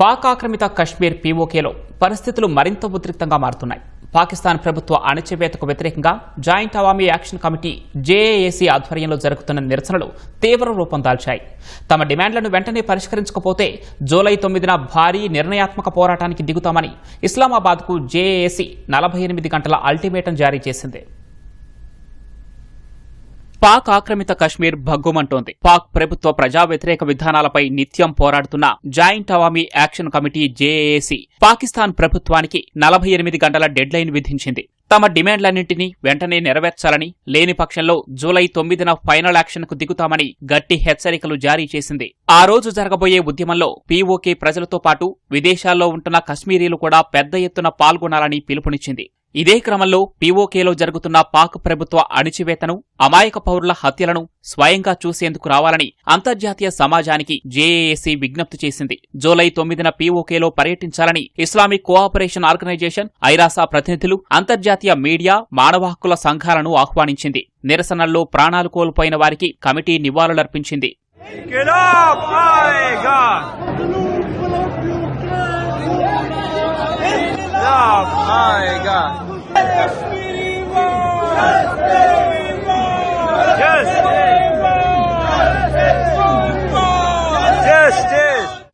పాక్ ఆక్రమిత కశ్మీర్ పీఓకేలో పరిస్థితులు మరింత ఉద్రిక్తంగా మారుతున్నాయి. పాకిస్తాన్ ప్రభుత్వ అణచివేతకు వ్యతిరేకంగా joint Awami action committee JAAC ఆధ్వర్యంలో జరుగుతున్న నిరసనలు తీవ్ర రూపం దాల్చాయి. తమ డిమాండ్లను వెంటనే పరిష్కరించకపోతే జూలై 9న భారీ నిర్ణయాత్మక పోరాటానికి దిగుతామని ఇస్లామాబాద్కు జేఏఏసీ 48 గంటల అల్టిమేటం జారీ చేసింది. పాక్ ఆక్రమిత కశ్మీర్ భగ్గుమంటోంది. పాక్ ప్రభుత్వ ప్రజా వ్యతిరేక విధానాలపై నిత్యం పోరాడుతున్న joint Awami action committee JAAC Pakistan ప్రభుత్వానికి 48 గంటల డెడ్లైన్ విధించింది. తమ డిమాండ్లన్నింటినీ వెంటనే నెరవేర్చాలని, లేని పక్షంలో జూలై 9న ఫైనల్ యాక్షన్కు దిగుతామని గట్టి హెచ్చరికలు జారీ చేసింది. ఆ రోజు జరగబోయే ఉద్యమంలో పీఓకే ప్రజలతో పాటు విదేశాల్లో ఉంటున్న కశ్మీరీలు కూడా పెద్ద ఎత్తున పాల్గొనాలని పిలుపునిచ్చింది. ఇదే క్రమంలో పీఓకేలో జరుగుతున్న పాక్ ప్రభుత్వ అణిచివేతను, అమాయక పౌరుల హత్యలను స్వయంగా చూసేందుకు రావాలని అంతర్జాతీయ సమాజానికి జేఏఏసీ విజ్ఞప్తి చేసింది. జూలై 9న పీఓకేలో పర్యటించాలని ఇస్లామిక్ కోఆపరేషన్ ఆర్గనైజేషన్, ఐరాసా ప్రతినిధులు, అంతర్జాతీయ మీడియా, మానవ హక్కుల సంఘాలను ఆహ్వానించింది. నిరసనల్లో ప్రాణాలు కోల్పోయిన వారికి కమిటీ నివాళులర్పించింది.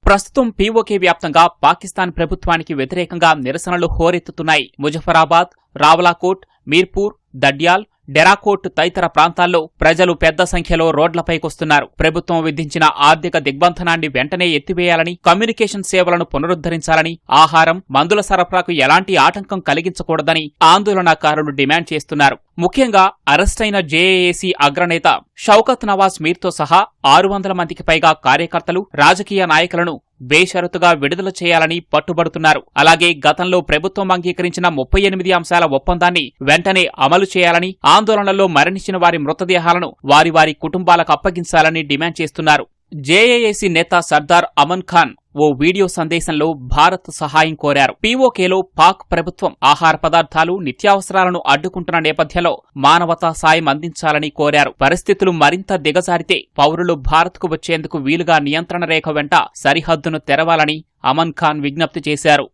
ప్రస్తుతం పీఓకే వ్యాప్తంగా పాకిస్తాన్ ప్రభుత్వానికి వ్యతిరేకంగా నిరసనలు హోరెత్తుతున్నాయి. ముజఫరాబాద్, రావలాకోట్, మీర్పూర్, దడ్యాల్, డెరాకోట్ తదితర ప్రాంతాల్లో ప్రజలు పెద్ద సంఖ్యలో రోడ్లపైకొస్తున్నారు. ప్రభుత్వం విధించిన ఆర్థిక దిగ్బంధనాన్ని వెంటనే ఎత్తివేయాలని, కమ్యూనికేషన్ సేవలను పునరుద్ధరించాలని, ఆహారం, మందుల సరఫరాకు ఎలాంటి ఆటంకం కలిగించకూడదని ఆందోళనకారులు డిమాండ్ చేస్తున్నారు. ముఖ్యంగా అరెస్టైన జేఏఏసీ అగ్రనేత షౌకత్ నవాజ్ మీర్తో సహా 600 మందికి పైగా కార్యకర్తలు, రాజకీయ నాయకులను బేషరతుగా విడుదల చేయాలని పట్టుబడుతున్నారు. అలాగే గతంలో ప్రభుత్వం అంగీకరించిన 38 అంశాల ఒప్పందాన్ని వెంటనే అమలు చేయాలని, ఆందోళనలో మరణించిన వారి మృతదేహాలను వారి వారి కుటుంబాలకు అప్పగించాలని డిమాండ్ చేస్తున్నారు. జేఏఏసీ నేత సర్దార్ అమన్ ఖాన్ ఓ వీడియో సందేశంలో భారత్ సహాయం కోరారు. పీఓకేలో పాక్ ప్రభుత్వం ఆహార పదార్థాలు, నిత్యావసరాలను అడ్డుకుంటున్న నేపథ్యంలో మానవతా సాయం అందించాలని కోరారు. పరిస్థితులు మరింత దిగజారితే పౌరులు భారత్కు వచ్చేందుకు వీలుగా నియంత్రణ రేఖ వెంట సరిహద్దును తెరవాలని అమన్ ఖాన్ విజ్ఞప్తి చేశారు.